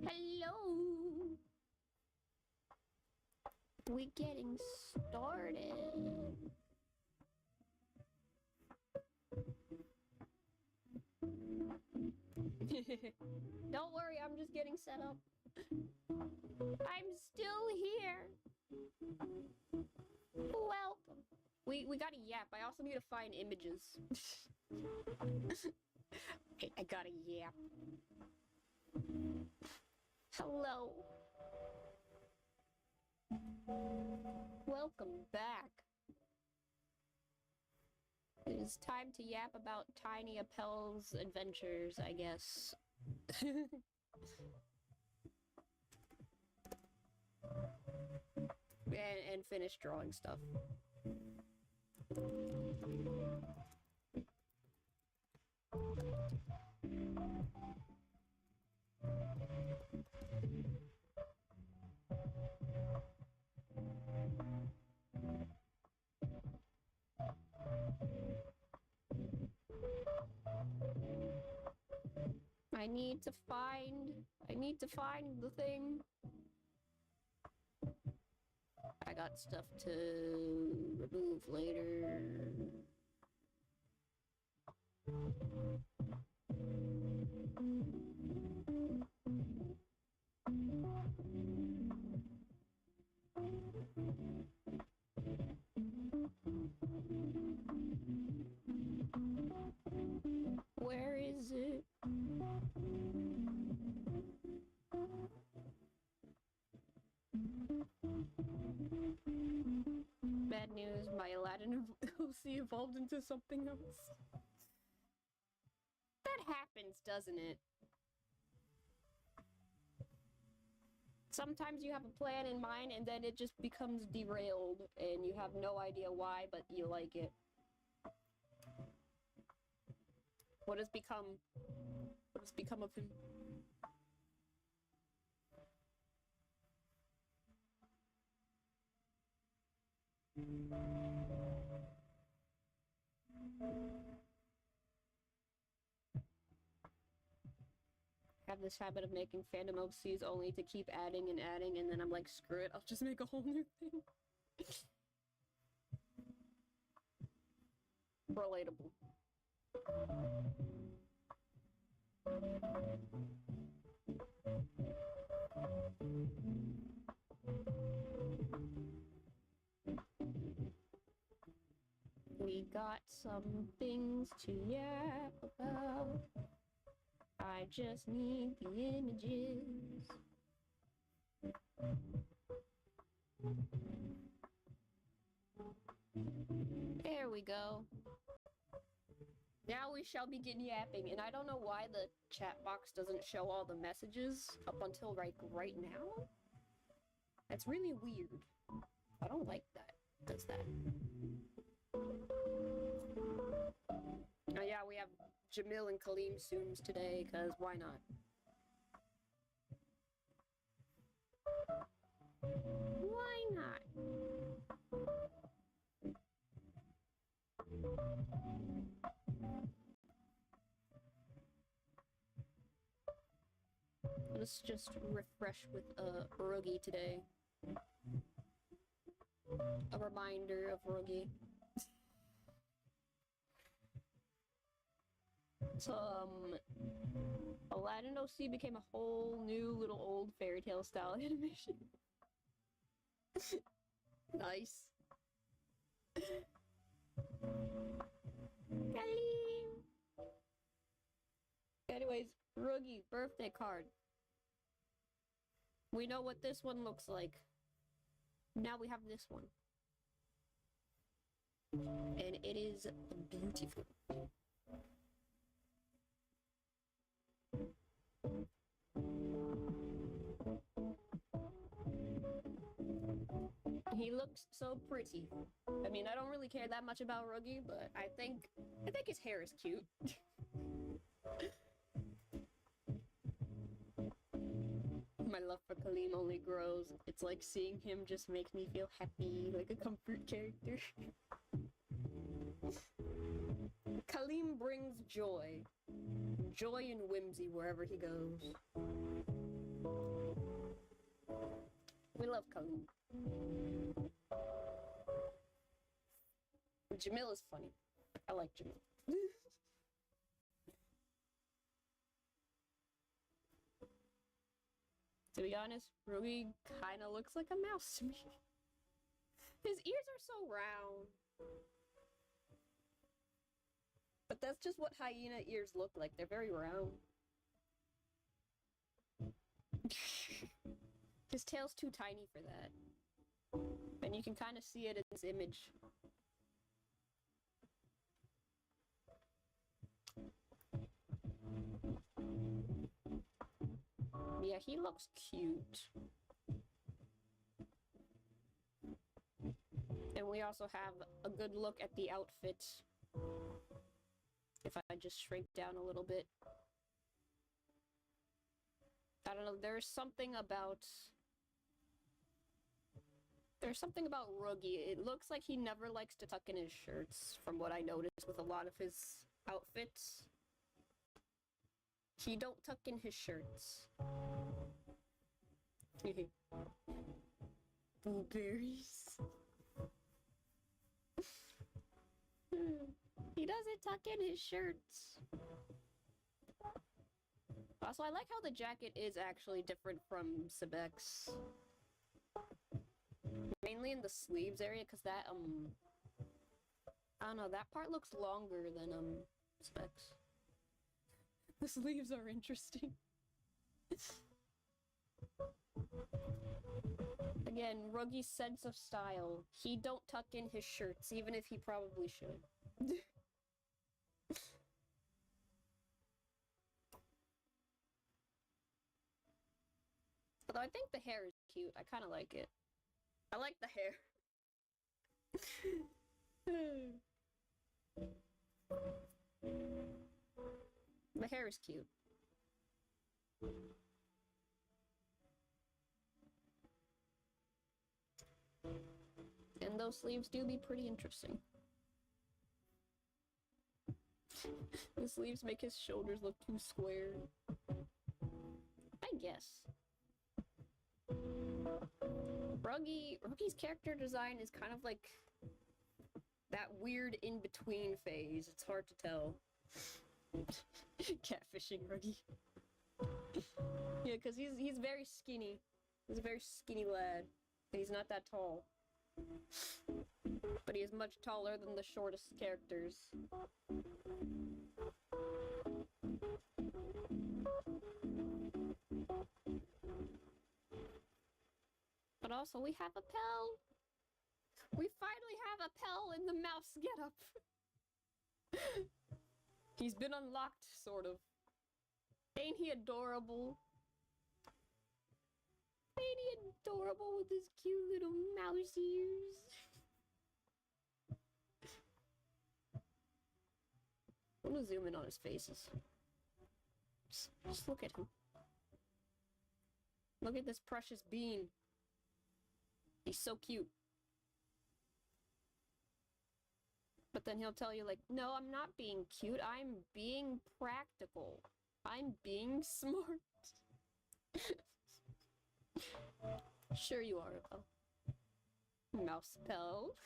Hello. We're getting started. Don't worry, I'm just getting set up. I'm still here. Welcome. We got a yap. I also need to find images. I got a yap. Hello. Welcome back. It is time to yap about Tiny Appel's adventures, I guess. and finish drawing stuff. I need to find the thing. I got stuff to remove later. Where is it? Bad news, my Aladdin OC evolved into something else. That happens, doesn't it? Sometimes you have a plan in mind and then it just becomes derailed and you have no idea why, but you like it. What has become of him? I have this habit of making fandom OCs only to keep adding and adding, and then I'm like, screw it, I'll just make a whole new thing. Relatable. We got some things to yap about. I just need the images. There we go. Now we shall begin yapping, and I don't know why the chat box doesn't show all the messages up until like right now. That's really weird. I don't like that. Does that? Oh yeah, we have Jamil and Kaleem Sooms today, cause why not? Why not? Let's just refresh with Roogie today. A reminder of Roogie. Aladdin OC became a whole new little old fairy tale style animation. Nice. Kaleem! Anyways, Roogie, birthday card. We know what this one looks like. Now we have this one. And it is beautiful. He looks so pretty. I mean, I don't really care that much about Ruggy, but I think his hair is cute. My love for Kaleem only grows. It's like seeing him just makes me feel happy, like a comfort character. Kaleem brings joy. Joy and whimsy wherever he goes. We love Kaleem. Jamil is funny. I like Jamil. To be honest, Ruby kind of looks like a mouse to me. His ears are so round. But that's just what hyena ears look like. They're very round. His tail's too tiny for that. And you can kind of see it in this image. Yeah, he looks cute. And we also have a good look at the outfit. If I just shrink down a little bit. I don't know, there's something about Ruggy. It looks like he never likes to tuck in his shirts, from what I noticed with a lot of his outfits. He don't tuck in his shirts. Blueberries. He doesn't tuck in his shirts. Also, I like how the jacket is actually different from Sebek's. Mainly in the sleeves area, because that, I don't know, that part looks longer than, Sebek's. The sleeves are interesting. Again, Ruggy's sense of style. He don't tuck in his shirts, even if he probably should. Although I think the hair is cute. I kind of like it. I like the hair. The hair is cute. And those sleeves do be pretty interesting. The sleeves make his shoulders look too square. I guess. Ruggy's character design is kind of like that weird in-between phase. It's hard to tell. Catfishing Ruggy. Yeah, because he's very skinny. He's a very skinny lad. He's not that tall. But he is much taller than the shortest characters. But also, we have a Pell! We finally have a Pell in the mouse getup! He's been unlocked, sort of. Ain't he adorable? Ain't he adorable with his cute little mouse ears? I'm gonna zoom in on his faces. Just look at him. Look at this precious bean. He's so cute. But then he'll tell you, like, no, I'm not being cute. I'm being practical. I'm being smart. Sure you are, Pell. Mouse Pell.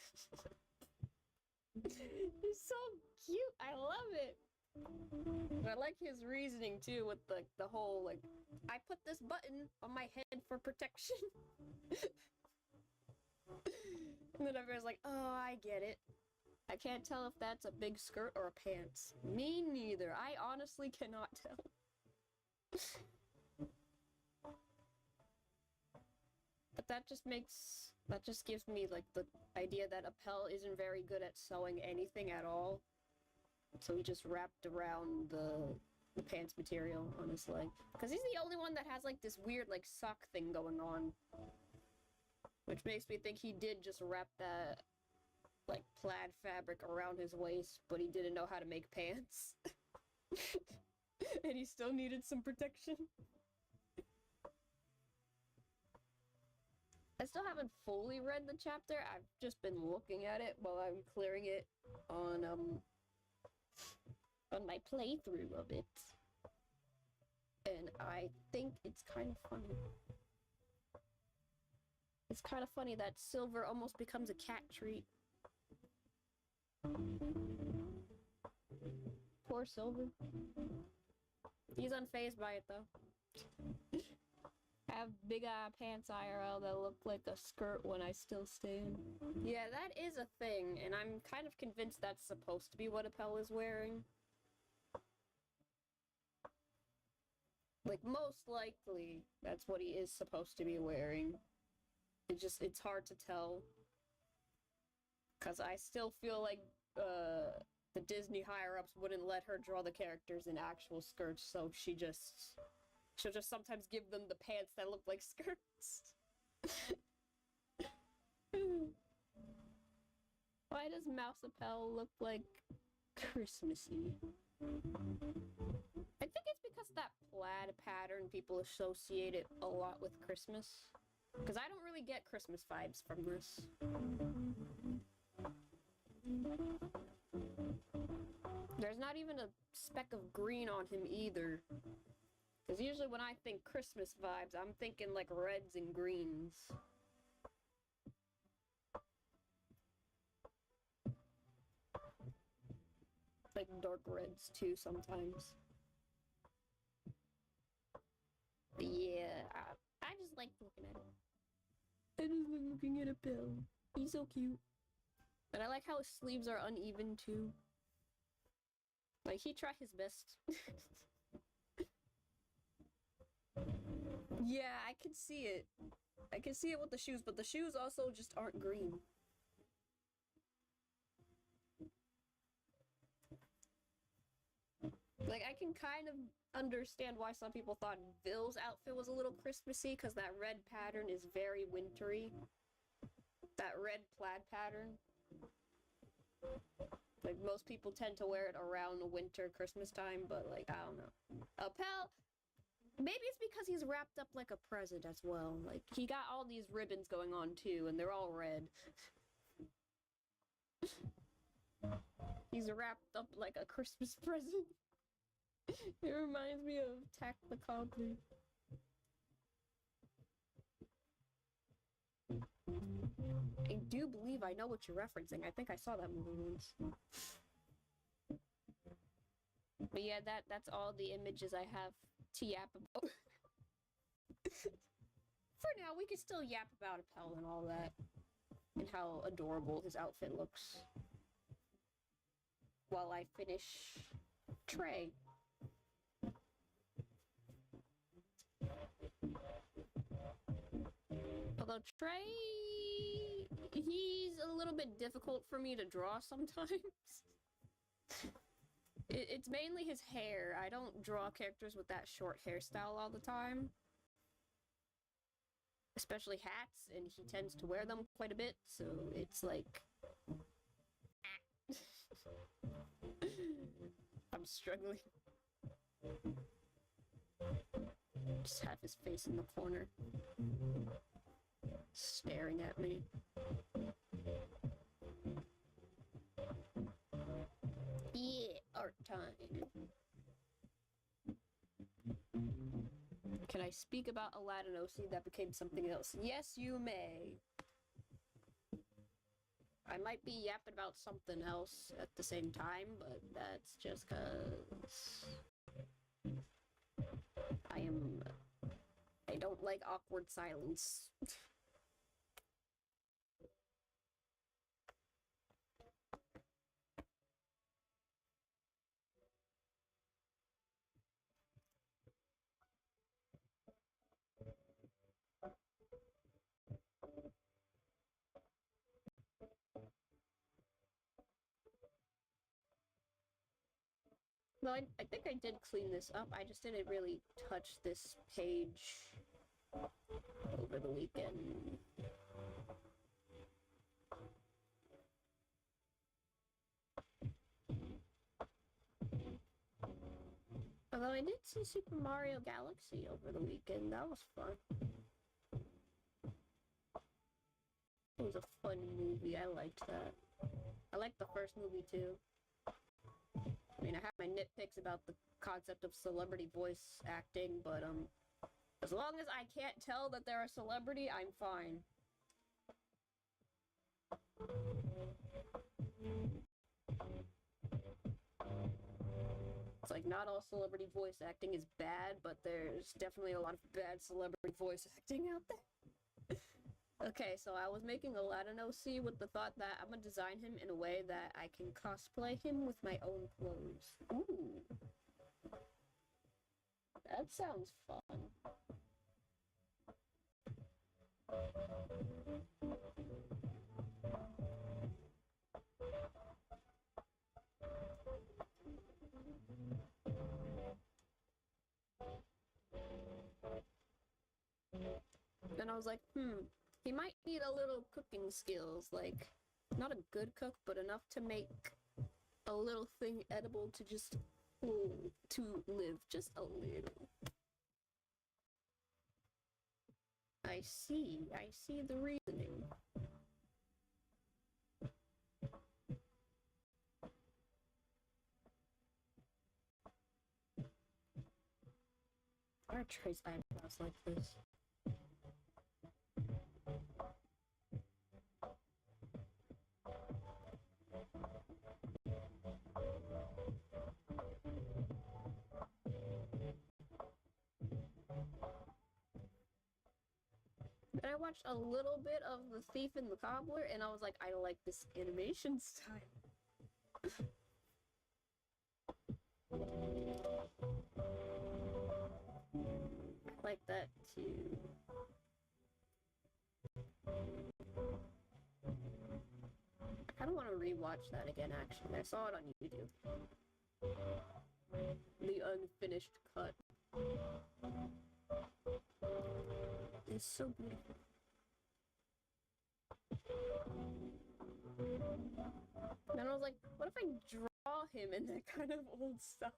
He's so cute. I love it. And I like his reasoning, too, with the whole, like, I put this button on my head for protection. And then everyone's like, oh, I get it. I can't tell if that's a big skirt or a pants. Me neither. I honestly cannot tell. But that just makes That just gives me, like, the idea that Appel isn't very good at sewing anything at all. So he just wrapped around the pants material on his leg. Because he's the only one that has, like, this weird, like, sock thing going on. Which makes me think he did just wrap that, like, plaid fabric around his waist, but he didn't know how to make pants. And he still needed some protection. I still haven't fully read the chapter. I've just been looking at it while I'm clearing it on my playthrough of it. And I think it's kind of funny. It's kind of funny that Silver almost becomes a cat treat. Poor Silver. He's unfazed by it, though. I have big pants IRL that look like a skirt when I still stand. Yeah, that is a thing, and I'm kind of convinced that's supposed to be what Appel is wearing. Like, most likely, that's what he is supposed to be wearing. It's hard to tell. Because I still feel like, the Disney higher-ups wouldn't let her draw the characters in actual skirts, so she'll just sometimes give them the pants that look like skirts. Why does Mouse Appel look like Christmassy? I think it's because that plaid pattern, people associate it a lot with Christmas. Because I don't really get Christmas vibes from this. There's not even a speck of green on him either. Because usually when I think Christmas vibes, I'm thinking like reds and greens. Like dark reds too sometimes. But yeah, I just like looking at it. I just like looking at Appel. He's so cute. But I like how his sleeves are uneven too. Like, he tried his best. Yeah, I can see it. I can see it with the shoes, but the shoes also just aren't green. Like, I can kind of understand why some people thought Vill's outfit was a little Christmassy, because that red pattern is very wintry. That red plaid pattern. Like, most people tend to wear it around the winter, Christmas time, but, like, I don't know. Appel, maybe it's because he's wrapped up like a present as well. Like, he got all these ribbons going on, too, and they're all red. He's wrapped up like a Christmas present. It reminds me of Tack the Cobbler. I do believe I know what you're referencing. I think I saw that movie once. But yeah, that's all the images I have to yap about. For now, we can still yap about Appel and all that. And how adorable his outfit looks. While I finish Trey. Although Trey, he's a little bit difficult for me to draw sometimes. It's mainly his hair. I don't draw characters with that short hairstyle all the time. Especially hats, and he tends to wear them quite a bit, so it's like... I'm struggling. Just have his face in the corner. Staring at me. Yeah, art time. Can I speak about Aladinosi that became something else? Yes, you may. I might be yapping about something else at the same time, but that's just cause I don't like awkward silence. Well, I think I did clean this up. I just didn't really touch this page over the weekend. Although I did see Super Mario Galaxy over the weekend. That was fun. It was a fun movie. I liked that. I liked the first movie too. I mean, I have my nitpicks about the concept of celebrity voice acting, but as long as I can't tell that they're a celebrity, I'm fine. It's like, not all celebrity voice acting is bad, but there's definitely a lot of bad celebrity voice acting out there. Okay, so I was making Aladdin OC with the thought that I'm gonna design him in a way that I can cosplay him with my own clothes. Ooh. That sounds fun. Then I was like, he might need a little cooking skills, like, not a good cook, but enough to make a little thing edible to just, to live just a little. I see the reasoning. I trace eyebrows like this. And I watched a little bit of The Thief and the Cobbler, and I was like, I like this animation style. I like that too. I kind of want to rewatch that again, actually. I saw it on YouTube. The unfinished cut. It's so beautiful. Then I was like, what if I draw him in that kind of old style?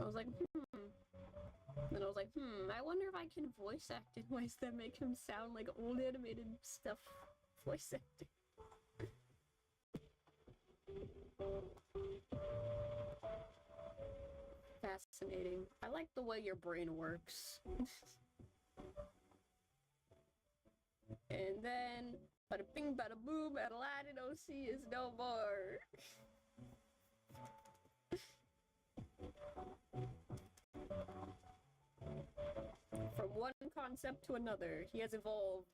I was like, Then I was like, I wonder if I can voice act in ways that make him sound like old animated stuff voice acting. Fascinating. I like the way your brain works. And then, bada bing, bada boom, Aladdin OC is no more. From one concept to another, he has evolved.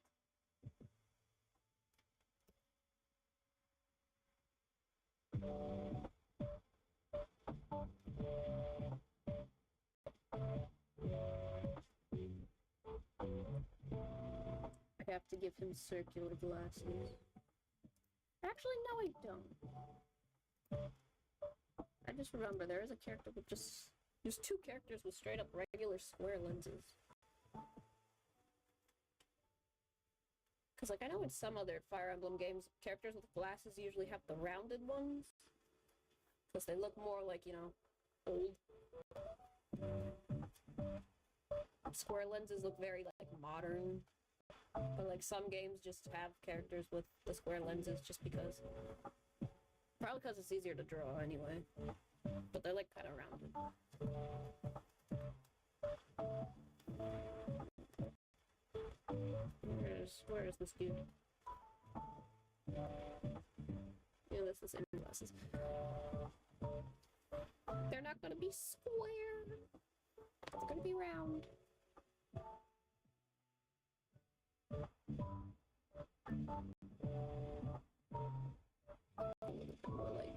I have to give him circular glasses. Actually, no, I don't. I just remember there is a character with just... There's two characters with straight up regular square lenses. Because, like, I know in some other Fire Emblem games, characters with glasses usually have the rounded ones. Because they look more like, you know, old. Square lenses look very, like, modern. But, like, some games just have characters with the square lenses just because. Probably because it's easier to draw anyway. But they're like kind of rounded. Where is this dude? Yeah, this is in glasses. They're not gonna be square. It's gonna be round. A little bit more like.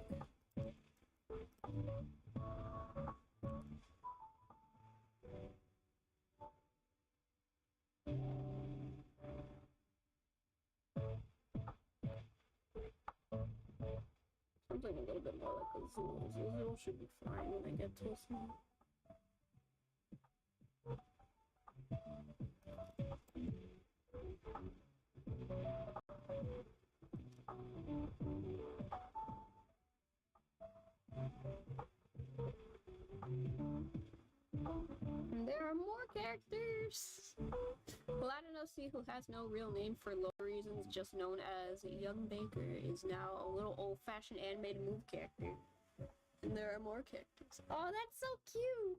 Something a little bit more like a Zool. Zool should be fine when I get to a small. And there are more characters! Well, I don't know, see who has no real name for low reasons, just known as Young Baker, is now a little old-fashioned animated move character. And there are more characters. Oh, that's so cute!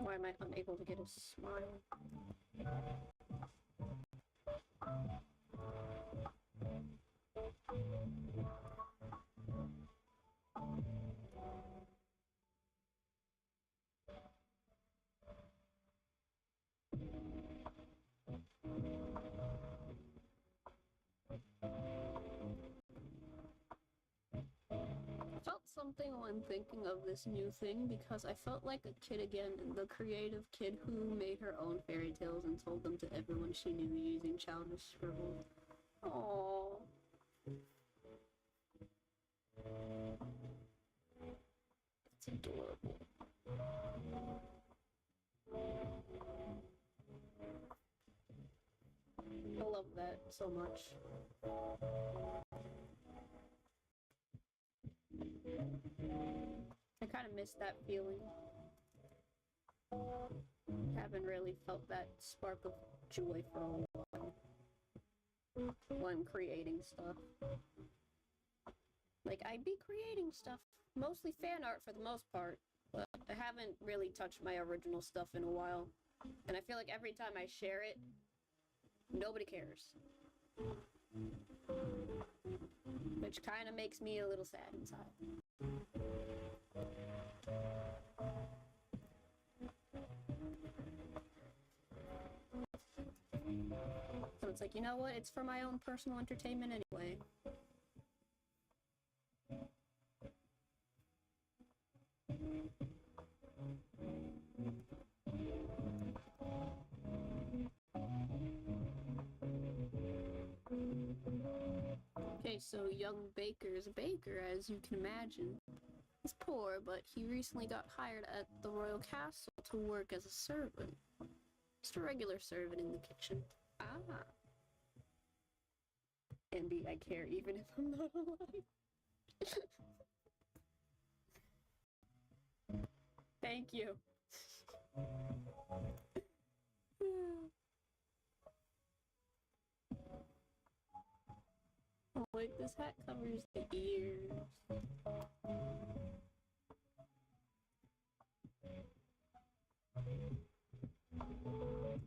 Why am I unable to get a smile? I felt something when thinking of this new thing because I felt like a kid again, the creative kid who made her own fairy tales and told them to everyone she knew using childish scribbles. Aww. It's adorable. I love that so much. I kind of miss that feeling. Haven't really felt that spark of joy for a while when creating stuff. Like, I'd be creating stuff, mostly fan art for the most part, but I haven't really touched my original stuff in a while. And I feel like every time I share it, nobody cares. Which kind of makes me a little sad inside. So it's like, you know what? It's for my own personal entertainment anyway. Okay, so young Baker's baker, as you can imagine. He's poor, but he recently got hired at the royal castle to work as a servant. Just a regular servant in the kitchen. Ah. Andy, I care even if I'm not alive. Thank you. Oh wait, this hat covers the ears.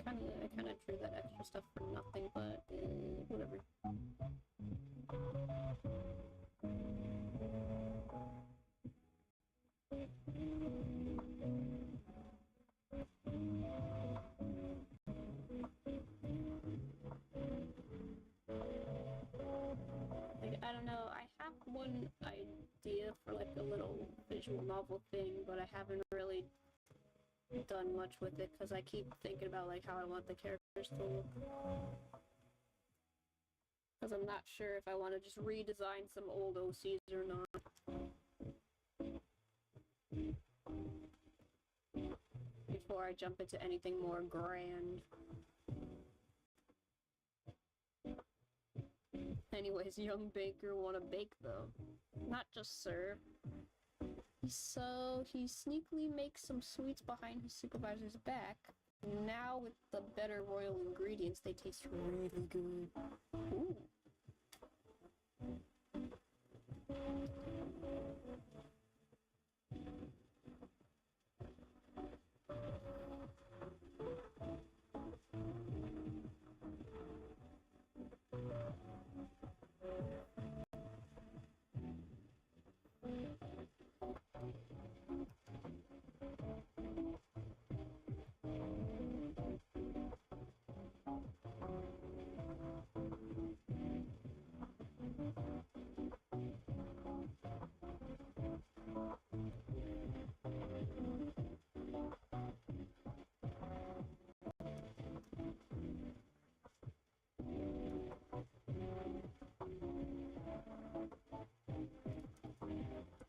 I kinda drew that extra stuff for nothing, but whatever. Like, I don't know, I have one idea for like a little visual novel thing, but I haven't really done much with it because I keep thinking about like how I want the characters to look. Because I'm not sure if I want to just redesign some old OCs or not. before I jump into anything more grand. Anyways, young baker wanna bake though, not just serve. So he sneakily makes some sweets behind his supervisor's back. Now with the better royal ingredients, they taste really good. Ooh.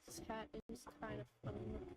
This hat is kind of funny looking.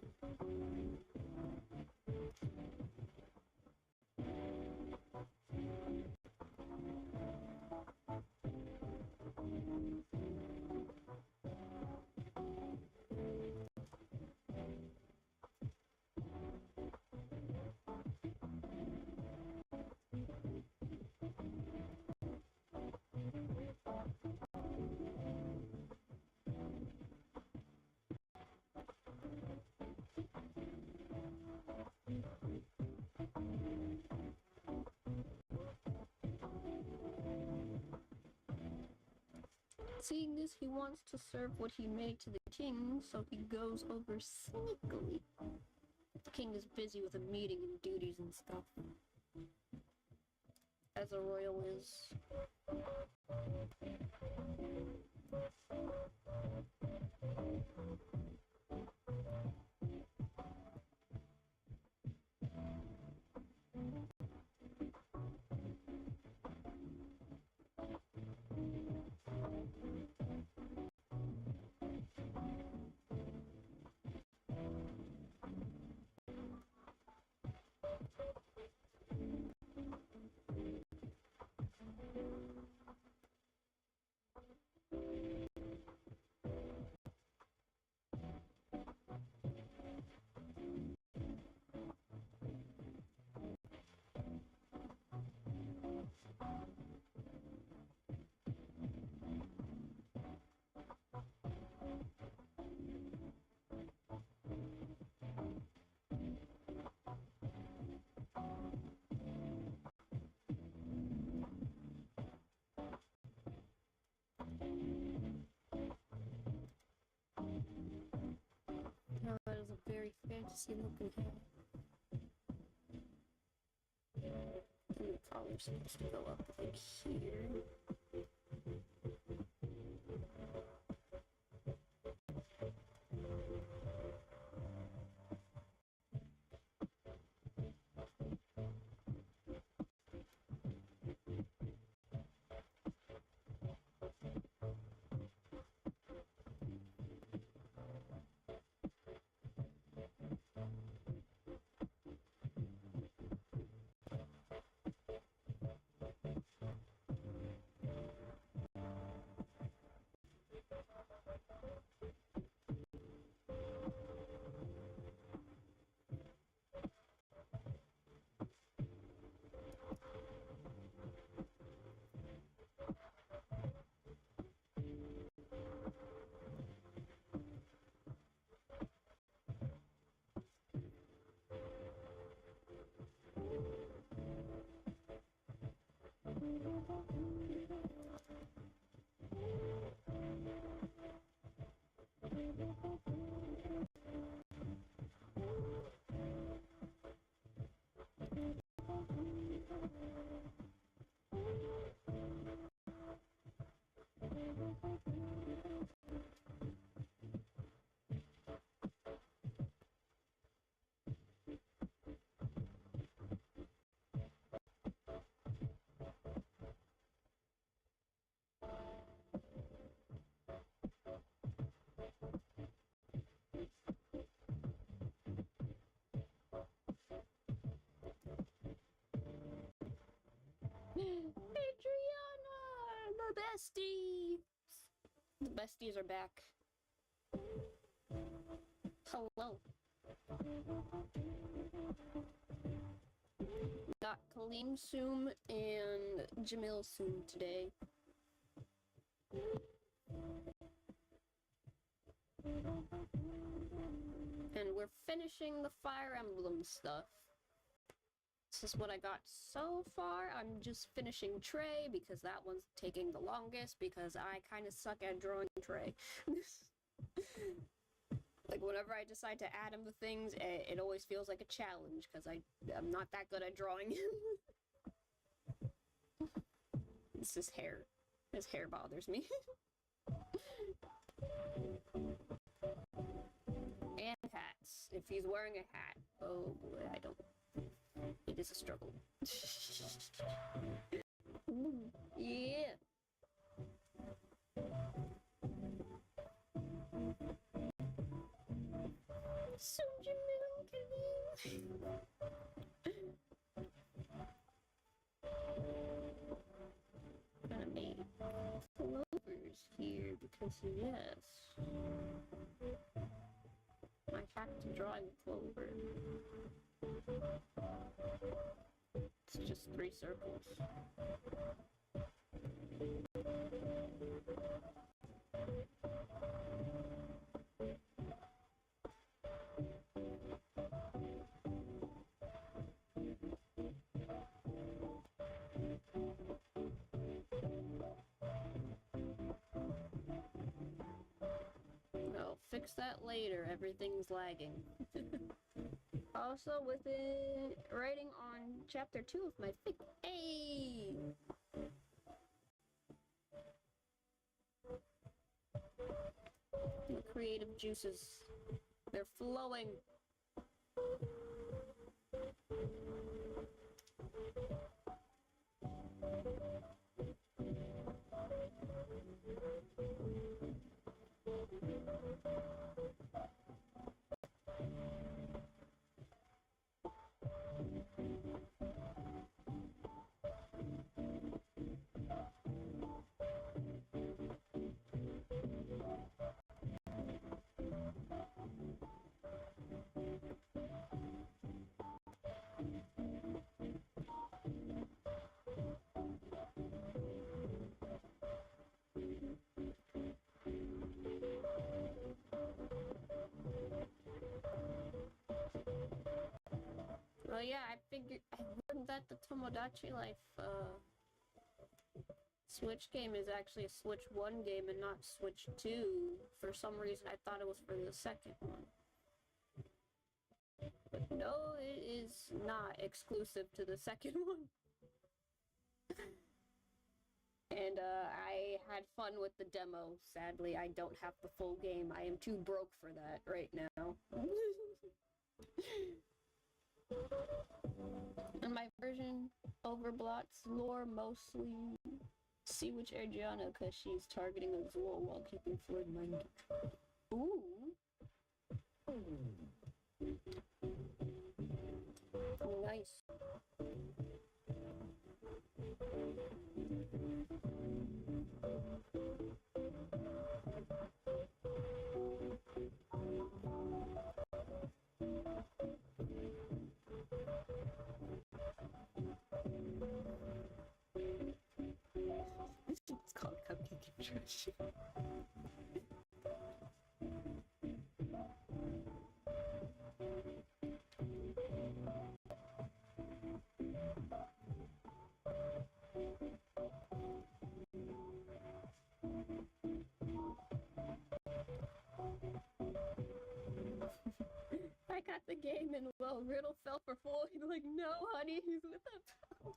Seeing this, he wants to serve what he made to the king, so he goes over sneakily. The king is busy with a meeting and duties and stuff, as a royal is. Now that is a very fantasy looking hat. And the collar's supposed to go up like here. bestie! The besties are back. Hello. Got Kaleem Soom and Jamil Soom today. And we're finishing the Fire Emblem stuff. This is what I got so far. I'm just finishing Trey because that one's taking the longest because I kind of suck at drawing Trey. Like, whenever I decide to add him to things, it always feels like a challenge because I'm not that good at drawing him. It's his hair. His hair bothers me. And hats. If he's wearing a hat. Oh boy, I don't. It is a struggle. Yeah. So Jamil, gonna make clovers here because yes, I have to draw a clover. It's just 3 circles. I'll fix that later, everything's lagging. Also, with it, writing on chapter 2 of my fic. Hey! The creative juices, they're flowing. Well, yeah, I learned that the Tomodachi Life, Switch game is actually a Switch 1 game and not Switch 2. For some reason, I thought it was for the second one. But no, it is not exclusive to the second one. And, I had fun with the demo. Sadly, I don't have the full game. I am too broke for that right now. And my version overblots lore mostly see which Adriana because she's targeting a Zool while keeping Floyd minded. Ooh. Nice. It's called Cupcake and Trash. I got the game and well, Riddle fell for Floyd. Like, no, honey, he's with a pal.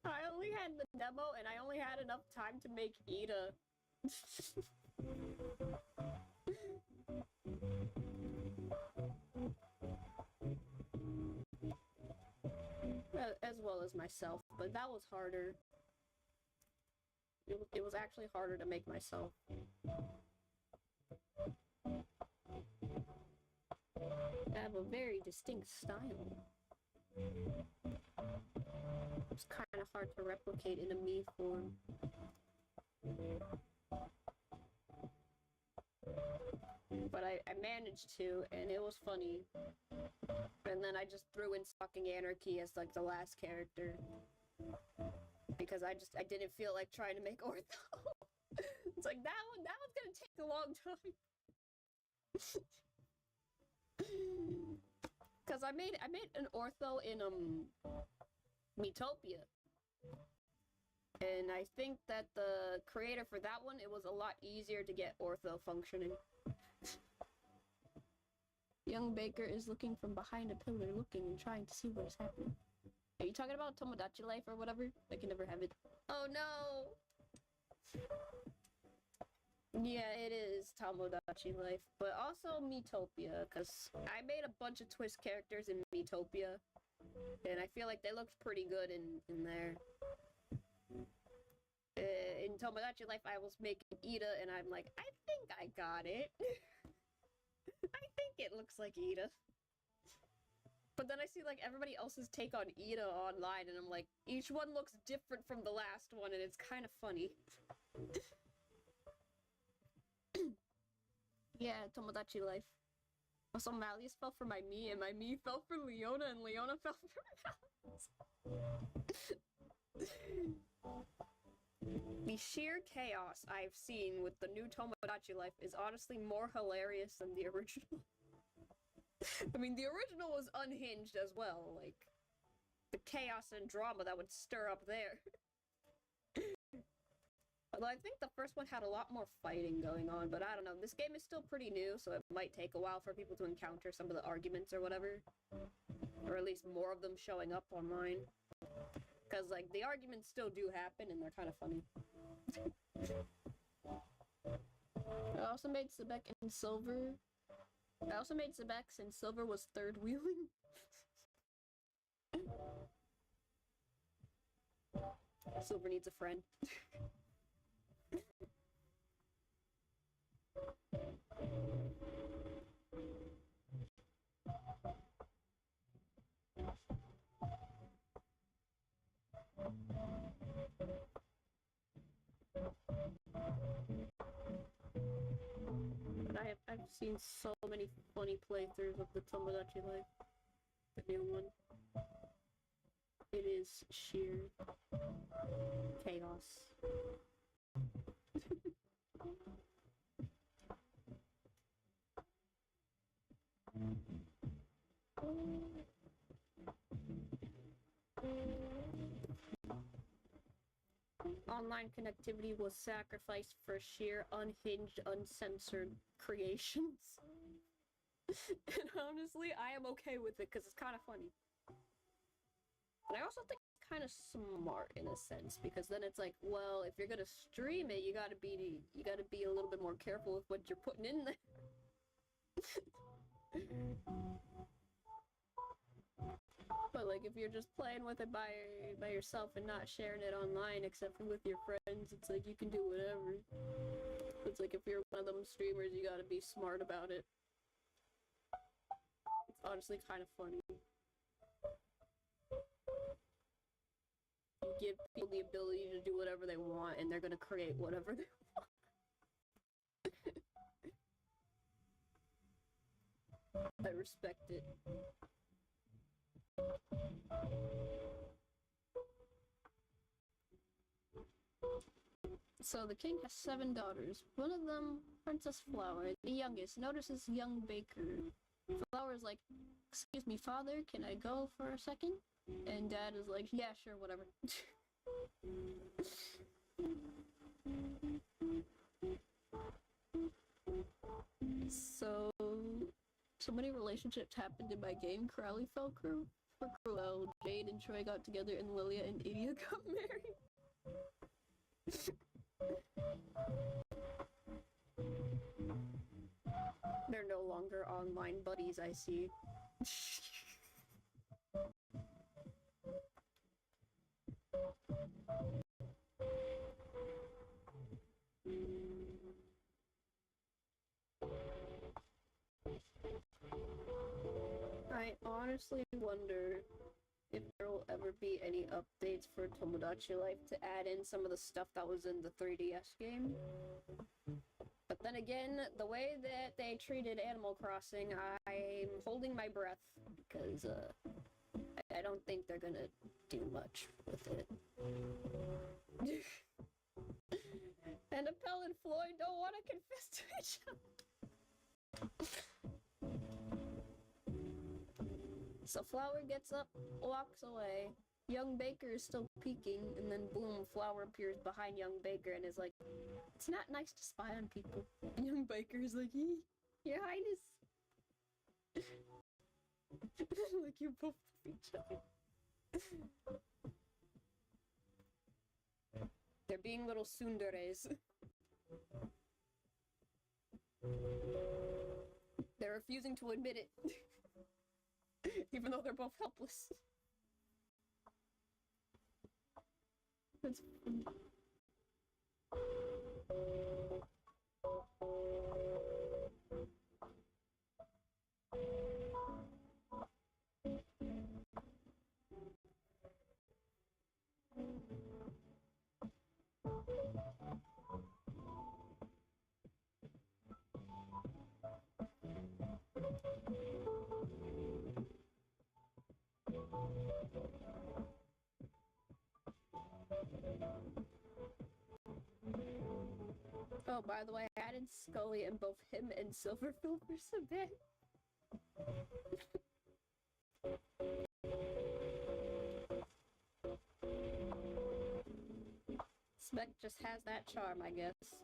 I only had the demo and I only had enough time to make Ida. As well as myself, but that was harder. It was actually harder to make myself. I have a very distinct style. It's kind of hard to replicate in a me form. But I managed to, and it was funny. And then I just threw in Stalking Anarchy as like the last character. Because I didn't feel like trying to make ortho. It's like that one's gonna take a long time. Cause I made an ortho in Metopia. And I think that the creator for that one, it was a lot easier to get ortho functioning. Young Baker is looking from behind a pillar, looking and trying to see what is happening. Are you talking about Tomodachi Life or whatever? I can never have it. Oh no! Yeah, it is Tomodachi Life, but also Metopia, because I made a bunch of twist characters in Metopia, and I feel like they looked pretty good in there. In Tomodachi Life, I was making Ida, and I'm like, I think I got it. I think it looks like Ida. But then I see like everybody else's take on Ida online, and I'm like, each one looks different from the last one, and it's kind of funny. Yeah, Tomodachi Life. Also, Malleus fell for my me, and my me fell for Leona, and Leona fell for Malleus. The sheer chaos I've seen with the new Tomodachi Life is honestly more hilarious than the original. I mean, the original was unhinged as well, like, the chaos and drama that would stir up there. Although I think the first one had a lot more fighting going on, but I don't know, this game is still pretty new, so it might take a while for people to encounter some of the arguments or whatever. Or at least more of them showing up online. Because, like, the arguments still do happen, and they're kind of funny. I also made Sebek in silver. I also made Sebek and silver was third wheeling. Silver needs a friend. I've seen so many funny playthroughs of the Tomodachi Life. The new one. It is sheer chaos. Online connectivity was sacrificed for sheer, unhinged, uncensored creations. And honestly, I am okay with it because it's kind of funny. And I also think it's kind of smart in a sense, because then it's like, well, if you're gonna stream it, you gotta be a little bit more careful with what you're putting in there. But like, if you're just playing with it by yourself and not sharing it online except for with your friends, it's like you can do whatever. It's like if you're one of them streamers, you gotta be smart about it. It's honestly kind of funny. You give people the ability to do whatever they want, and they're gonna create whatever they want. I respect it. So the king has 7 daughters. One of them, Princess Flower, the youngest, notices young Baker. Flower is like, "Excuse me, father, can I go for a second?" And dad is like, "Yeah, sure, whatever." So many relationships happened in my game. Crowley fell for Cruel, Jade and Troy got together, and Lilia and Idia got married. They're no longer online buddies, I see. I honestly wonder if there will ever be any updates for Tomodachi Life to add in some of the stuff that was in the 3DS game. But then again, the way that they treated Animal Crossing, I'm holding my breath because I don't think they're gonna do much with it. And Appel and Floyd don't want to confess to each other. So Flower gets up, walks away. Young Baker is still peeking, and then boom, Flower appears behind Young Baker and is like, "It's not nice to spy on people." And Young Baker is like, "Your Highness." Like you both love each other. They're being little tsunderes. They're refusing to admit it. Even though they're both helpless. That's funny. Oh, by the way, I added Scully and both him and Silverfield for some bit. Smek just has that charm, I guess.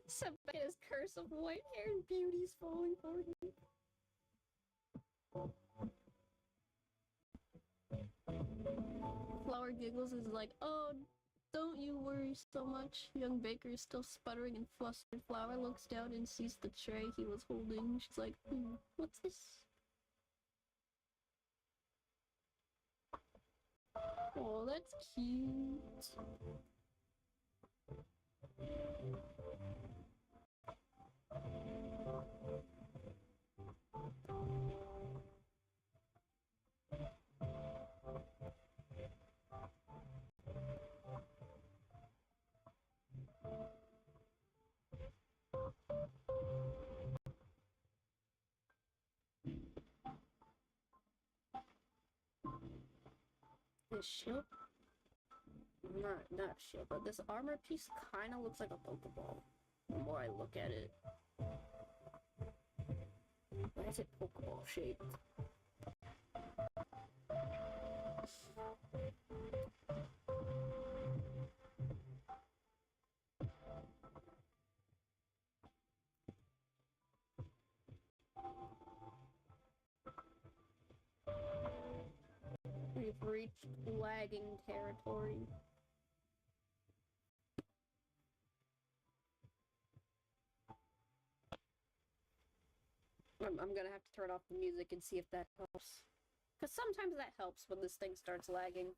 Sebek's curse of white hair and beauty's falling for him. Flower giggles is like, "Oh, don't you worry so much." Young Baker is still sputtering and flustered. Flower looks down and sees the tray he was holding. She's like, "What's this?" Oh, that's cute. This shield? Not shield, but this armor piece kind of looks like a Pokeball. The more I look at it. Why is it Pokeball shaped? We've reached lagging territory. I'm gonna have to turn off the music and see if that helps. Because sometimes that helps when this thing starts lagging.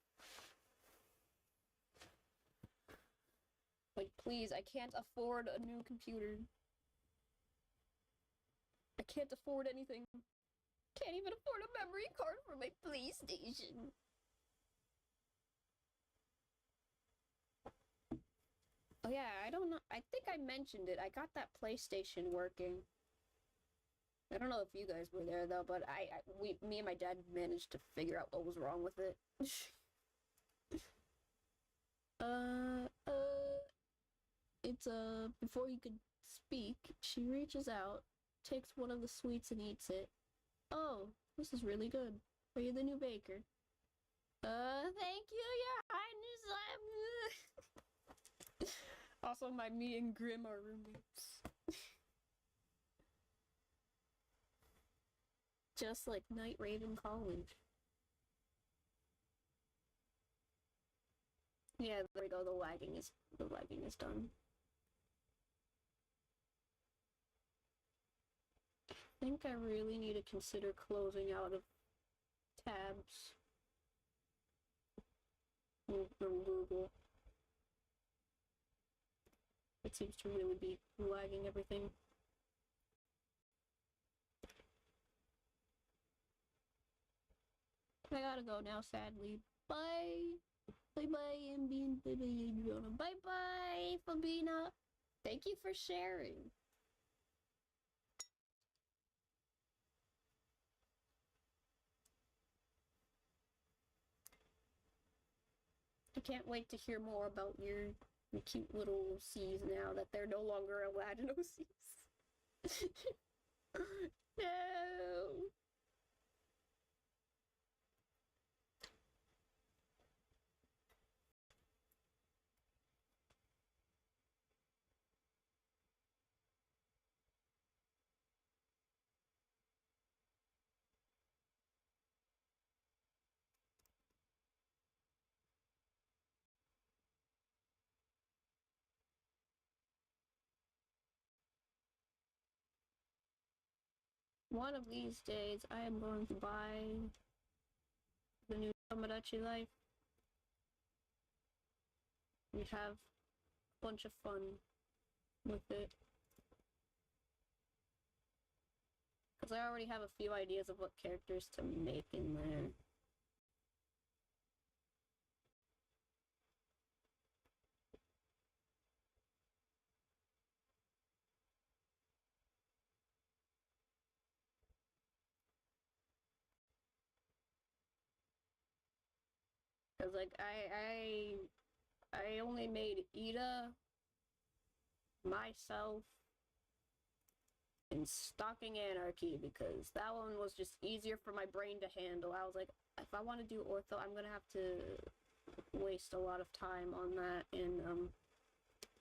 Like, please, I can't afford a new computer. I can't afford anything. Can't even afford a memory card for my PlayStation. Oh yeah, I don't know. I think I mentioned it. I got that PlayStation working. I don't know if you guys were there though, but me and my dad managed to figure out what was wrong with it. It's before he could speak, she reaches out, takes one of the sweets and eats it. "Oh, this is really good. Are you the new baker?" Thank you, Your Highness. Also, me and Grim are roommates. Just like Night Raven College. Yeah, there we go. The lagging is done. I think I really need to consider closing out of tabs. From Google. It seems to really be lagging everything. I gotta go now, sadly. Bye. Bye-bye, Ambien. Bye-bye, Adriana. Bye-bye, Fabina. Thank you for sharing. I can't wait to hear more about your cute little C's now that they're no longer Aladino C's. No! One of these days, I am going to buy the new Tomodachi Life. We have a bunch of fun with it. Because I already have a few ideas of what characters to make in there. Cause like I only made Ida, myself, and Stalking Anarchy because that one was just easier for my brain to handle. I was like, if I want to do ortho, I'm gonna have to waste a lot of time on that, and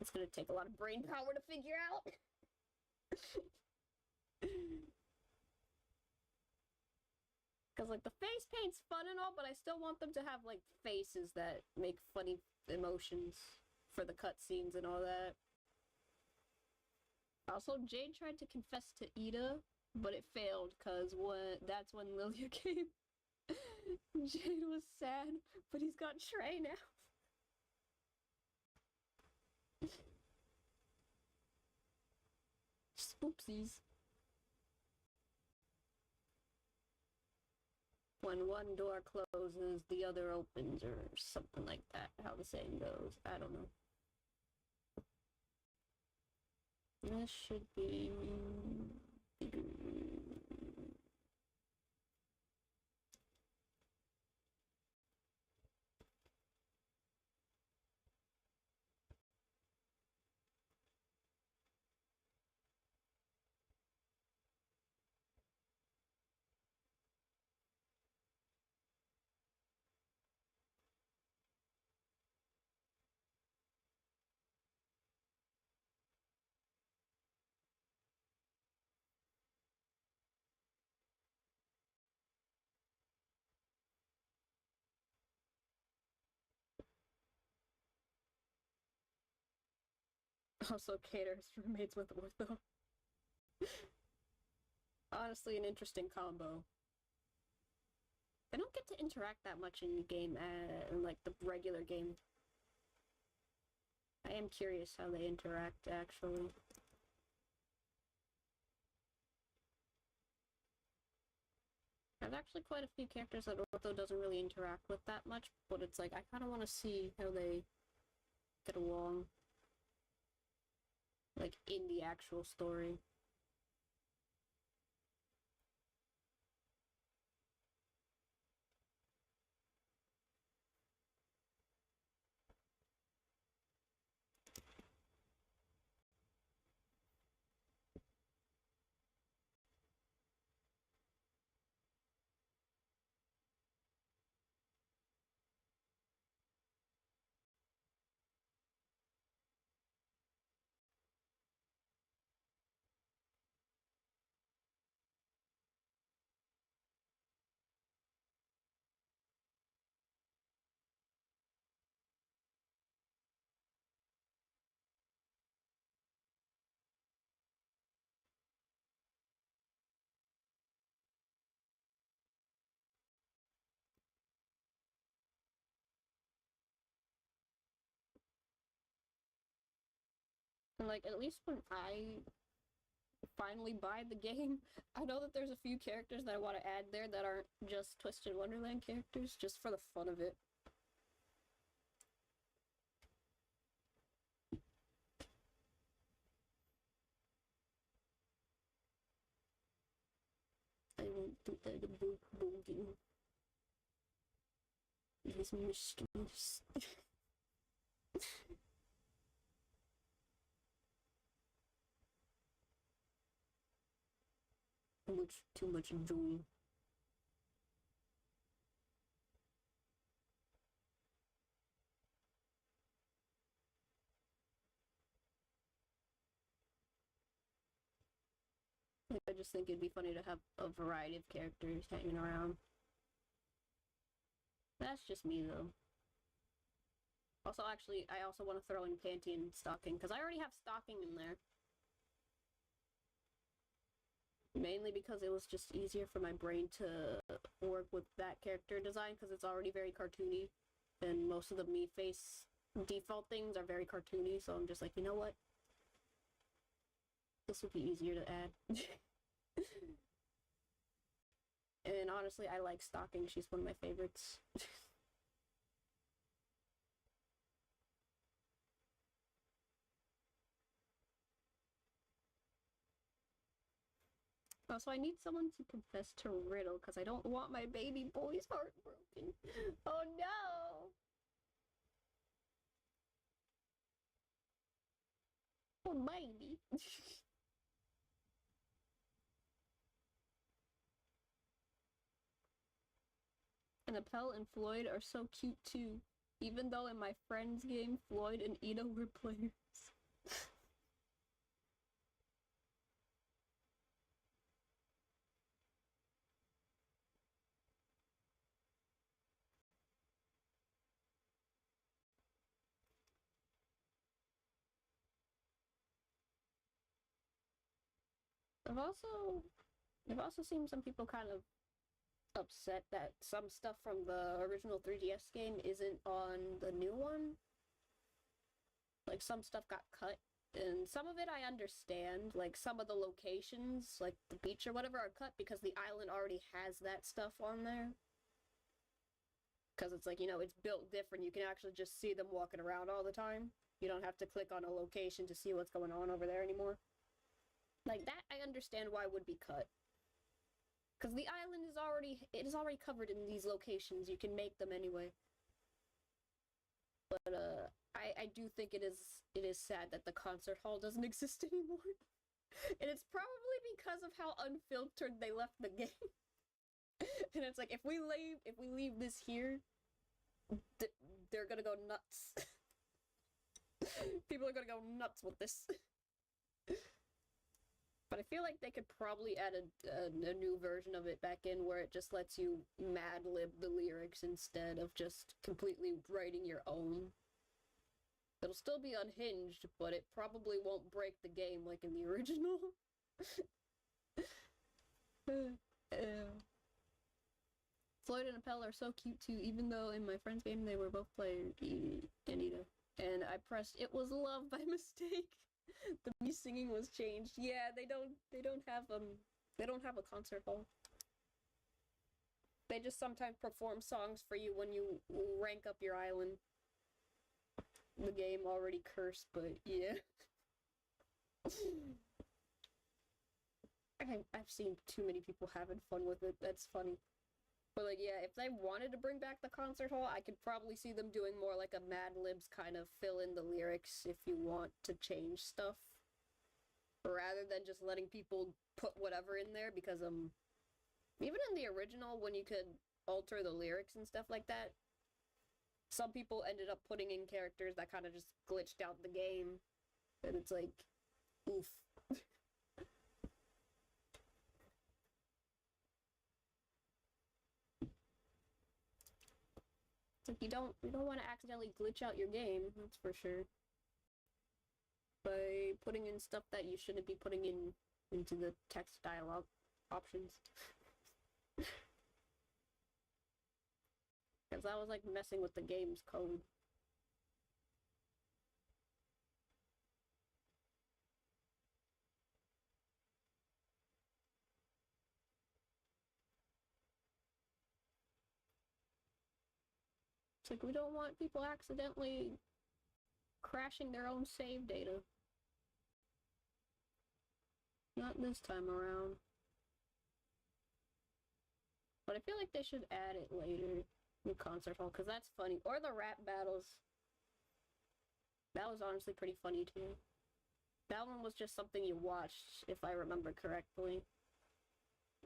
it's gonna take a lot of brain power to figure out. Because, like, the face paint's fun and all, but I still want them to have, like, faces that make funny emotions for the cutscenes and all that. Also, Jade tried to confess to Ida, but it failed, because that's when Lilia came. Jade was sad, but he's got Trey now. Oopsies. When one door closes, the other opens, or something like that, how the saying goes. I don't know. This should be... Also, caters roommates with ortho. Honestly, an interesting combo. They don't get to interact that much in the game, in like the regular game. I am curious how they interact, actually. There's actually quite a few characters that Ortho doesn't really interact with that much, but it's like, I kind of want to see how they get along. Like, in the actual story. And like, at least when I finally buy the game. I know that there's a few characters that I want to add there that aren't just Twisted Wonderland characters, just for the fun of it. I won't do that boogie. These mysteries. Too much joy. I just think it'd be funny to have a variety of characters hanging around. That's just me, though. Also, actually, I also want to throw in Panty and Stocking, because I already have Stocking in there. Mainly because it was just easier for my brain to work with that character design, because it's already very cartoony, and most of the me face default things are very cartoony, so I'm just like, you know what? This would be easier to add. And honestly, I like Stocking. She's one of my favorites. Also, I need someone to confess to Riddle, because I don't want my baby boy's heart broken. Oh no! Oh, baby. And Appel and Floyd are so cute too. Even though in my friend's game, Floyd and Ida were players. I've also seen some people kind of upset that some stuff from the original 3DS game isn't on the new one. Like, some stuff got cut, and some of it I understand. Like, some of the locations, like the beach or whatever, are cut because the island already has that stuff on there. Because it's like, you know, it's built different. You can actually just see them walking around all the time. You don't have to click on a location to see what's going on over there anymore. Like, that I understand why would be cut. Because the island is already covered in these locations. You can make them anyway. But I do think it is sad that the concert hall doesn't exist anymore. And it's probably because of how unfiltered they left the game. And it's like, if we leave this here, they're gonna go nuts. People are gonna go nuts with this. But I feel like they could probably add a new version of it back in where it just lets you mad-lib the lyrics instead of just completely writing your own. It'll still be unhinged, but it probably won't break the game like in the original. Floyd and Appel are so cute too, even though in my friend's game they were both playing Anita. And I pressed "It Was Love" by mistake. The me singing was changed. Yeah, they don't have a concert hall. They just sometimes perform songs for you when you rank up your island. The game already cursed, but yeah. I've seen too many people having fun with it. That's funny. But like, yeah, if they wanted to bring back the concert hall, I could probably see them doing more like a Mad Libs kind of fill in the lyrics if you want to change stuff. Rather than just letting people put whatever in there, because even in the original, when you could alter the lyrics and stuff like that, some people ended up putting in characters that kind of just glitched out the game. And it's like, oof. It's like you don't want to accidentally glitch out your game, that's for sure. By putting in stuff that you shouldn't be putting into the text dialogue options. Because that was like messing with the game's code. It's like, we don't want people accidentally crashing their own save data. Not this time around. But I feel like they should add it later in Concert Hall, because that's funny. Or the rap battles. That was honestly pretty funny too. That one was just something you watched, if I remember correctly.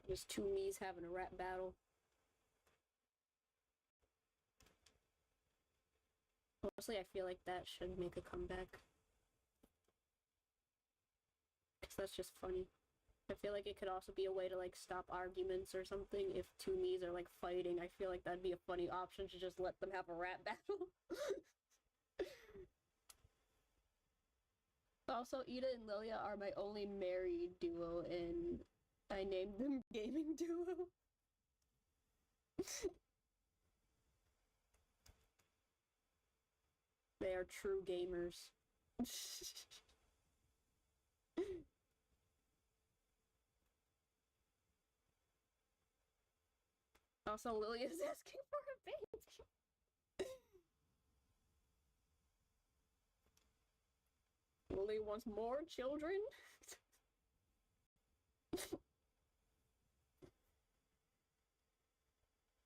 Just two me's having a rap battle. Mostly, I feel like that should make a comeback. Because that's just funny. I feel like it could also be a way to, like, stop arguments or something. If two me's are, like, fighting, I feel like that'd be a funny option to just let them have a rap battle. Also, Ida and Lilia are my only married duo, and I named them Gaming Duo. They are true gamers. Also, Lilia's asking for a baby. Lilia wants more children?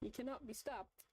You cannot be stopped.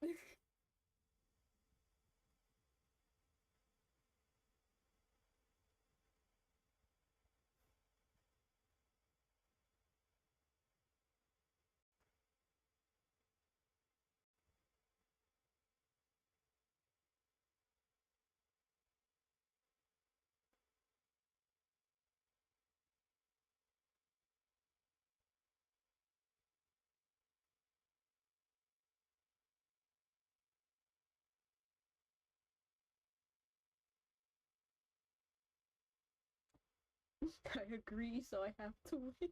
I agree, so I have to win.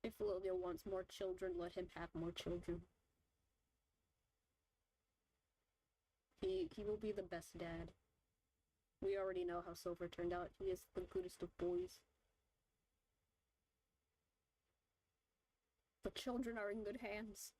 If Lilia wants more children, let him have more children. He will be the best dad. We already know how Silver turned out. He is the goodest of boys. The children are in good hands.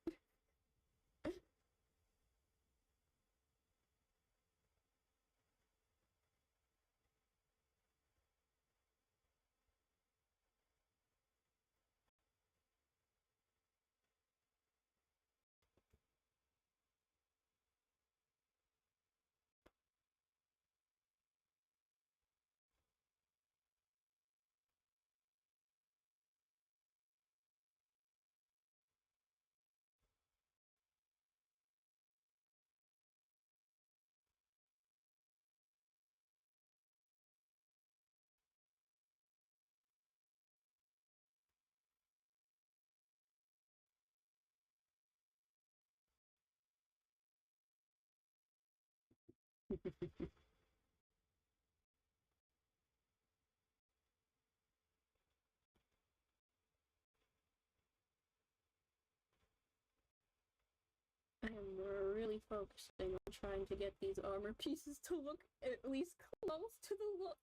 I am really focusing on trying to get these armor pieces to look at least close to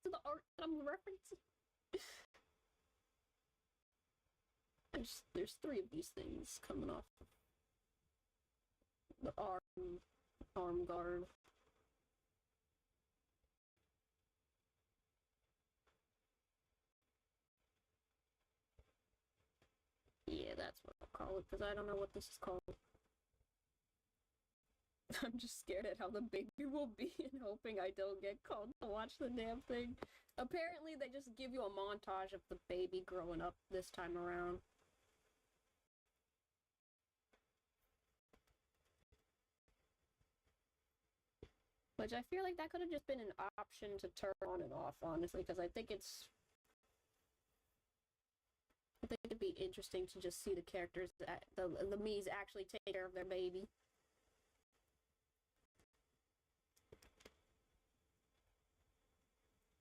the art that I'm referencing. There's three of these things coming off the arm guard. Yeah, that's what I'll call it, because I don't know what this is called. I'm just scared at how the baby will be and hoping I don't get called to watch the damn thing. Apparently, they just give you a montage of the baby growing up this time around. Which I feel like that could have just been an option to turn on and off, honestly, because I think it'd be interesting to just see the characters, the Miis actually take care of their baby.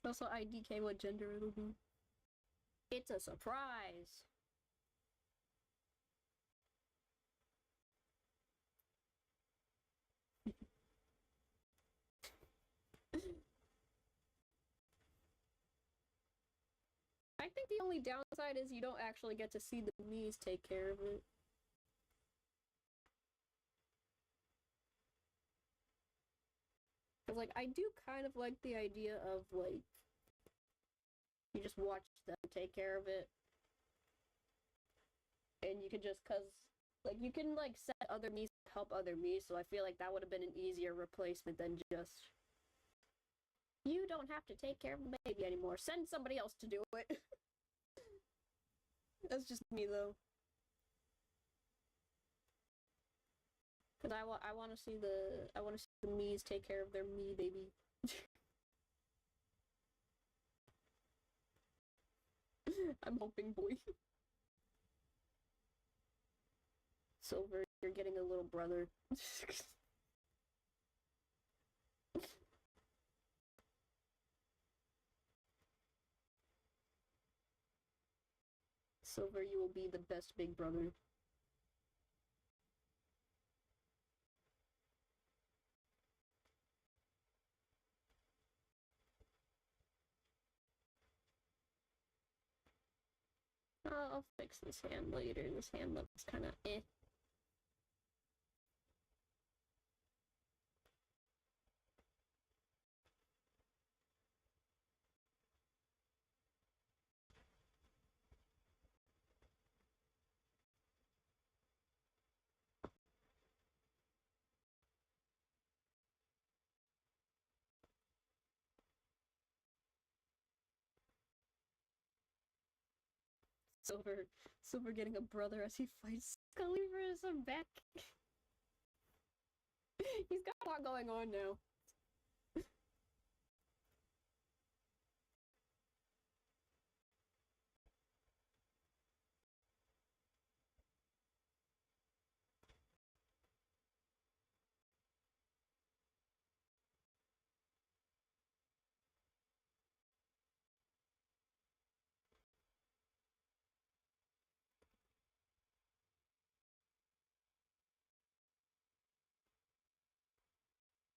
Also, IDK what gender it'll be. It's a surprise! I think the only downside is you don't actually get to see the Miis take care of it. Because, like, I do kind of like the idea of, like, you just watch them take care of it. And you can just, like, you can, like, set other Miis to help other Miis, so I feel like that would have been an easier replacement than just, you don't have to take care of the baby anymore. Send somebody else to do it. That's just me, though. Because I want to see the Miis take care of their Mii baby. I'm hoping, boy. Silver, you're getting a little brother. Silver, you will be the best big brother. I'll fix this hand later. This hand looks kind of eh. Silver getting a brother as he fights Scully for some back. He's got a lot going on now.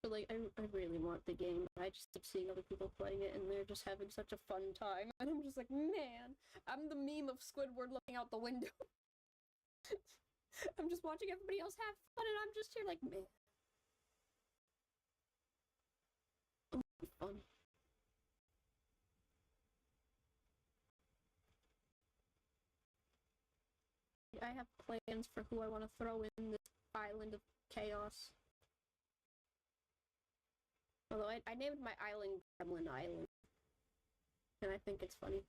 But like, I really want the game. I just keep seeing other people playing it, and they're just having such a fun time. And I'm just like, man, I'm the meme of Squidward looking out the window. I'm just watching everybody else have fun, and I'm just here like, man. Oh, fun. I have plans for who I want to throw in this island of chaos. Although I named my island Gremlin Island. And I think it's funny.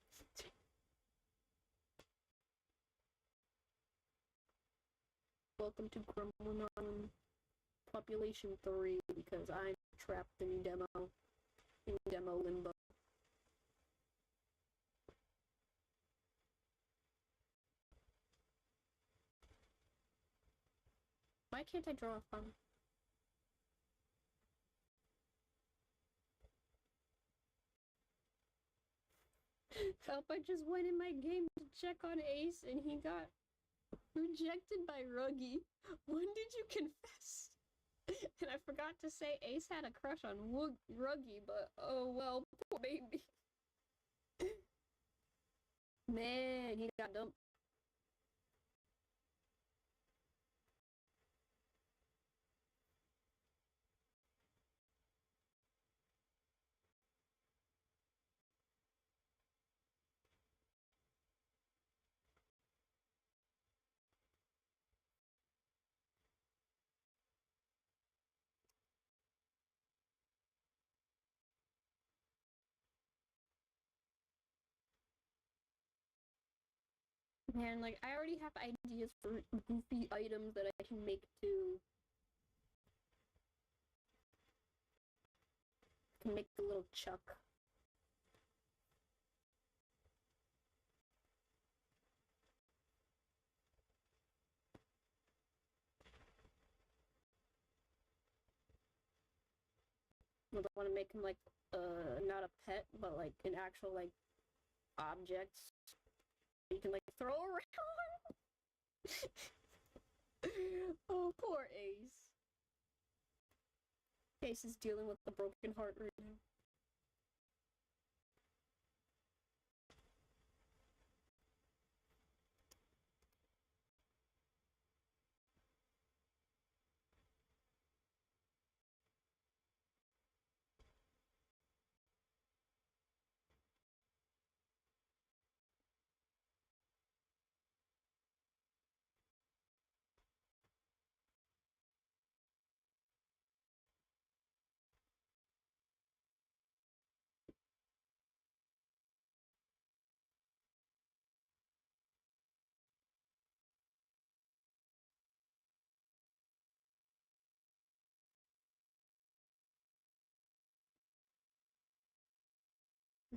Welcome to Gremlin Island Population 3, because I'm trapped in demo limbo. Why can't I draw a fun? Help, I just went in my game to check on Ace and he got rejected by Ruggy. When did you confess? And I forgot to say Ace had a crush on Ruggy, but oh well, poor baby. Man, he got dumped. Man, like, I already have ideas for goofy items that I can make too. I can make the little Chuck. I want to make him like, not a pet, but like an actual, like, object you can, like, throw around. Oh, poor Ace. Ace is dealing with a broken heart right now.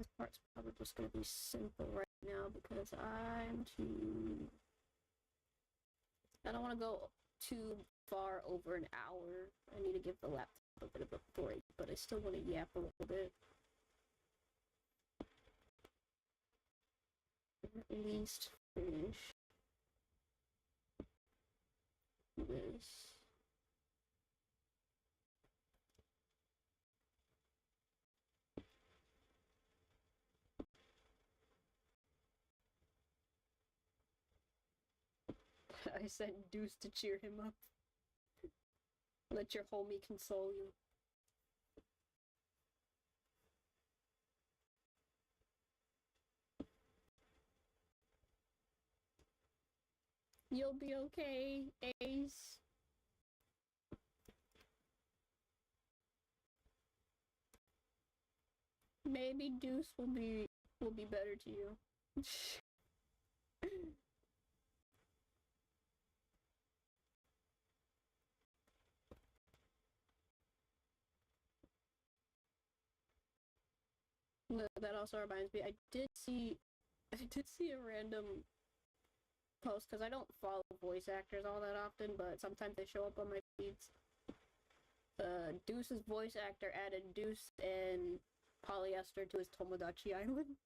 this part's probably just gonna be simple right now because I don't want to go too far over an hour. I need to give the laptop a bit of a break, but I still want to yap a little bit. At least finish this. I sent Deuce to cheer him up. Let your homie console you. You'll be okay, Ace. Maybe Deuce will be better to you. That also reminds me, I did see a random post, because I don't follow voice actors all that often, but sometimes they show up on my feeds. Deuce's voice actor added Deuce and polyester to his Tomodachi Island.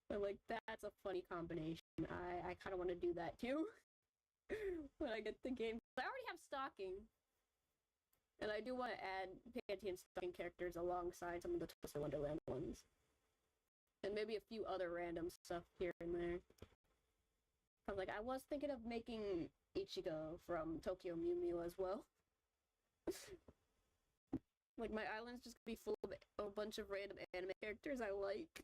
And like, that's a funny combination. I kind of want to do that too when I get the game. I already have stocking. And I do want to add Pantheon stocking characters alongside some of the Twisted Wonderland ones. And maybe a few other random stuff here and there. I was thinking of making Ichigo from Tokyo Mew Mew as well. Like, my island's just gonna be full of a bunch of random anime characters I like.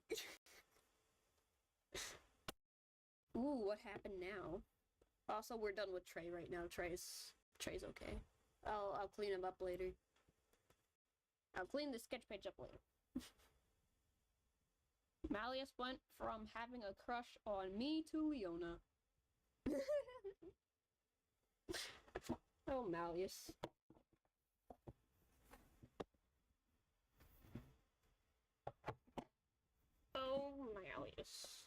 Ooh, what happened now? Also, we're done with Trey right now. Trey's okay. I'll clean him up later. I'll clean the sketch page up later. Malleus went from having a crush on me to Leona. Oh, Malleus. Oh, Malleus.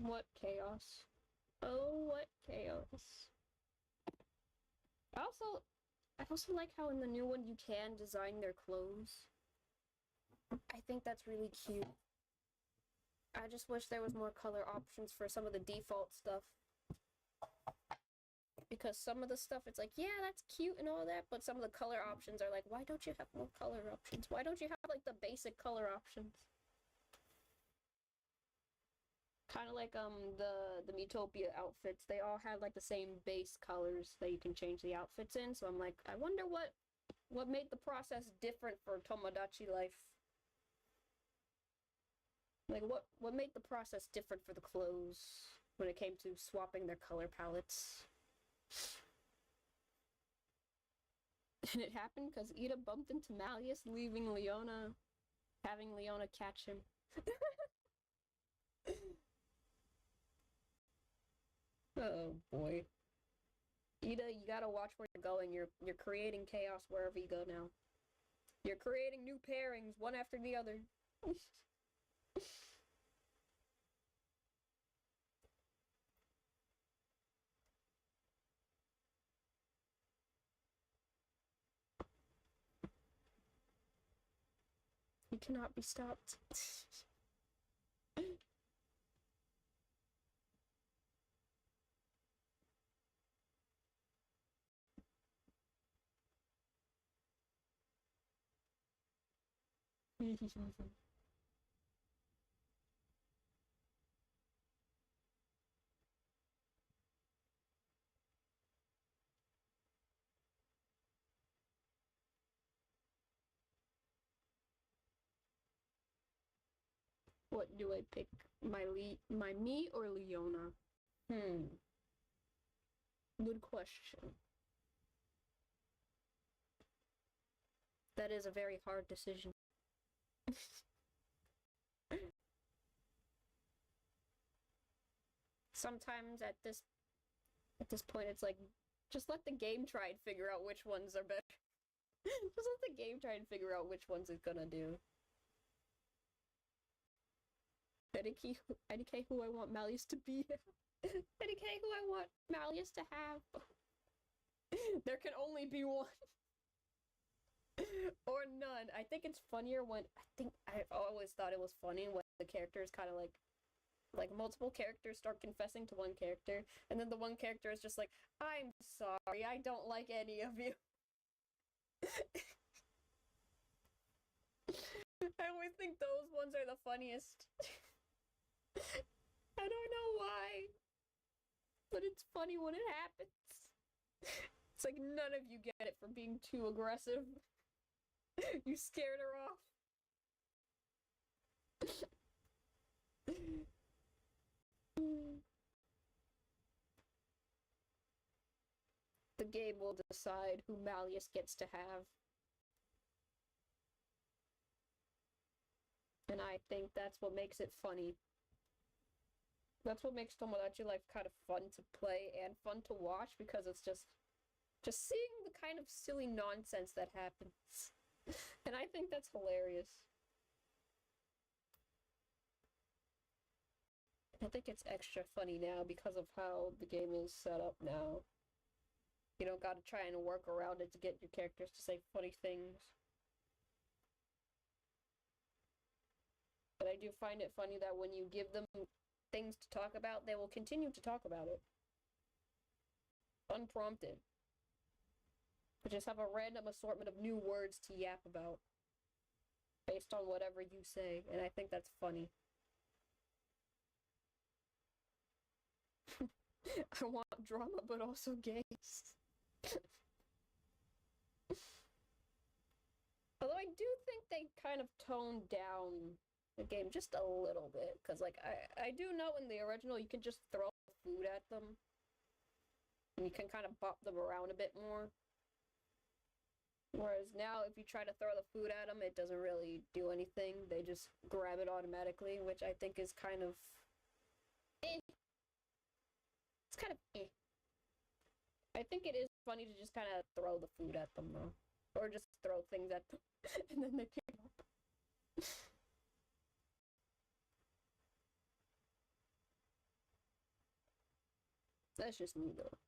What chaos. Oh, what chaos. I also like how in the new one you can design their clothes. I think that's really cute. I just wish there was more color options for some of the default stuff. Because some of the stuff, it's like, yeah, that's cute and all that, but some of the color options are like, why don't you have more color options? Why don't you have, like, the basic color options? Kind of like, the Mutopia outfits. They all have, like, the same base colors that you can change the outfits in, so I'm like, I wonder what made the process different for Tomodachi Life? Like, what made the process different for the clothes when it came to swapping their color palettes? And it happened because Ida bumped into Malleus, leaving Leona, having Leona catch him. Oh boy. Ida, you gotta watch where you're going. You're creating chaos wherever you go now. You're creating new pairings, one after the other. You cannot be stopped. What do I pick? My me or Leona? Good question. That is a very hard decision. Sometimes at this point it's like Just let the game try and figure out which ones are better. Just let the game try and figure out which ones it's gonna do. Eddie K, who I want Malleus to be. Eddie K, who I want Malleus to have. There can only be one. Or none. I think it's funnier when I always thought it was funny when the characters kind of like multiple characters start confessing to one character, and then the one character is just like, I'm sorry, I don't like any of you. I always think those ones are the funniest. I don't know why, but it's funny when it happens. It's like none of you get it for being too aggressive. You scared her off. The game will decide who Malleus gets to have. And I think that's what makes it funny. That's what makes Tomodachi Life kind of fun to play and fun to watch, because it's just seeing the kind of silly nonsense that happens. And I think that's hilarious. I think it's extra funny now because of how the game is set up now. You don't gotta try and work around it to get your characters to say funny things. But I do find it funny that when you give them things to talk about, they will continue to talk about it. Unprompted. But just have a random assortment of new words to yap about. Based on whatever you say, and I think that's funny. I want drama, but also gays. Although I do think they kind of toned down the game just a little bit, because like I do know in the original you can just throw food at them, and you can kind of bop them around a bit more. Whereas now, if you try to throw the food at them, it doesn't really do anything. They just grab it automatically, which I think is kind of eh. It's kind of eh. I think it is funny to just kind of throw the food at them, though. Or just throw things at them, and then they pick it up. That's just me, though.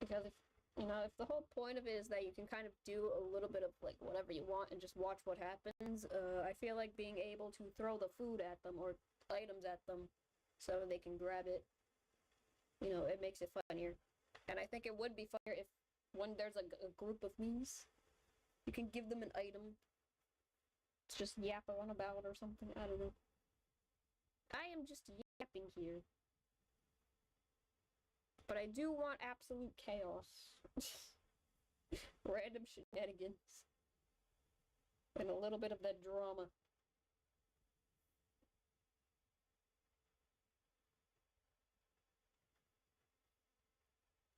Because if the whole point of it is that you can kind of do a little bit of like whatever you want and just watch what happens, I feel like being able to throw the food at them or items at them so they can grab it, it makes it funnier. And I think it would be funnier if when there's a group of me's, you can give them an item to just yap on about or something. I don't know. I am just yapping here. But I do want absolute chaos. Random shenanigans. And a little bit of that drama.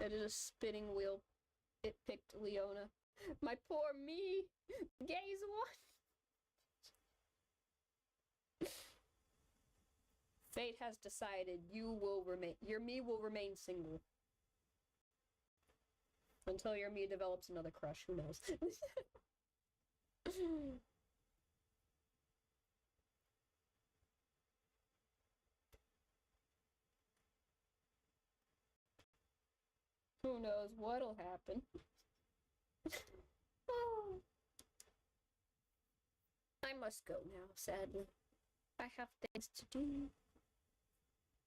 It is a spinning wheel. It picked Leona. My poor me! Gaze one! Fate has decided your me will remain single. Until your me develops another crush, who knows? Who knows what'll happen? Oh. I must go now, sadly. I have things to do.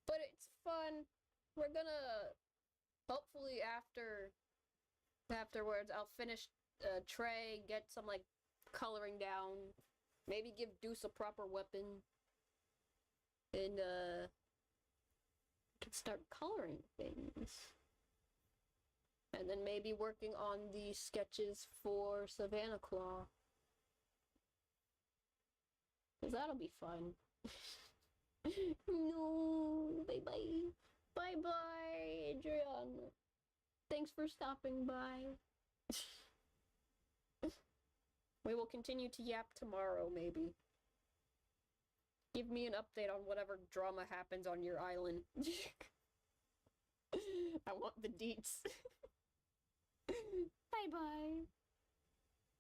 But it's fun. We're gonna, hopefully afterwards, I'll finish Trey, get some, like, coloring down. Maybe give Deuce a proper weapon. And, can start coloring things. And then maybe working on the sketches for Savannah Claw. Because that'll be fun. No, bye-bye. Bye-bye, Adrian. Thanks for stopping by. We will continue to yap tomorrow, maybe. Give me an update on whatever drama happens on your island. I want the deets.